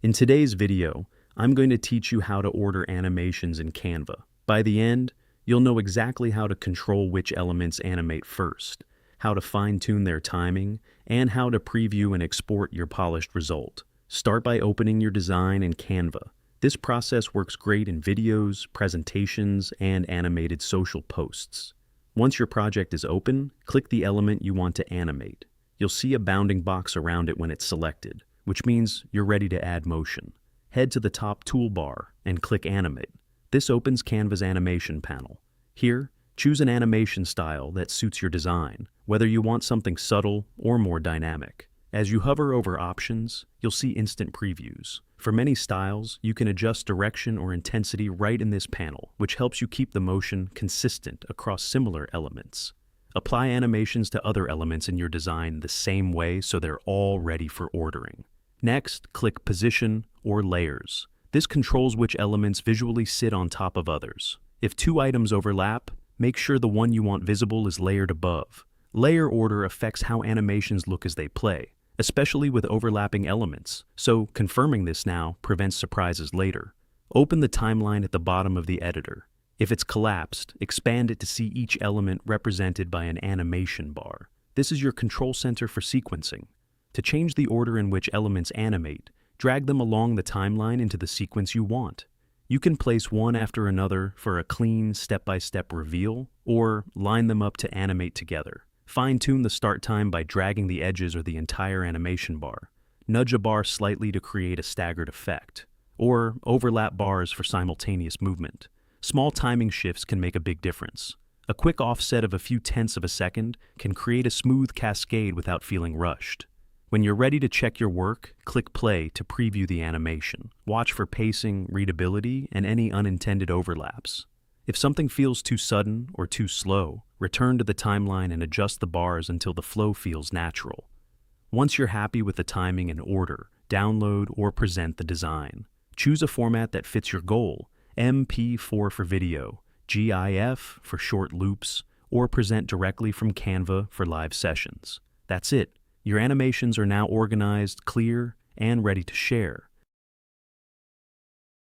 In today's video, I'm going to teach you how to order animations in Canva. By the end, you'll know exactly how to control which elements animate first, how to fine-tune their timing, and how to preview and export your polished result. Start by opening your design in Canva. This process works great in videos, presentations, and animated social posts. Once your project is open, click the element you want to animate. You'll see a bounding box around it when it's selected, which means you're ready to add motion. Head to the top toolbar and click Animate. This opens Canva's animation panel. Here, choose an animation style that suits your design, whether you want something subtle or more dynamic. As you hover over options, you'll see instant previews. For many styles, you can adjust direction or intensity right in this panel, which helps you keep the motion consistent across similar elements. Apply animations to other elements in your design the same way so they're all ready for ordering. Next, click Position or Layers. This controls which elements visually sit on top of others. If two items overlap, make sure the one you want visible is layered above. Layer order affects how animations look as they play, especially with overlapping elements, so confirming this now prevents surprises later. Open the timeline at the bottom of the editor. If it's collapsed, expand it to see each element represented by an animation bar. This is your control center for sequencing. To change the order in which elements animate, drag them along the timeline into the sequence you want. You can place one after another for a clean, step-by-step reveal, or line them up to animate together. Fine-tune the start time by dragging the edges or the entire animation bar. Nudge a bar slightly to create a staggered effect, or overlap bars for simultaneous movement. Small timing shifts can make a big difference. A quick offset of a few tenths of a second can create a smooth cascade without feeling rushed. When you're ready to check your work, click play to preview the animation. Watch for pacing, readability, and any unintended overlaps. If something feels too sudden or too slow, return to the timeline and adjust the bars until the flow feels natural. Once you're happy with the timing and order, download or present the design. Choose a format that fits your goal: MP4 for video, GIF for short loops, or present directly from Canva for live sessions. That's it. Your animations are now organized, clear, and ready to share.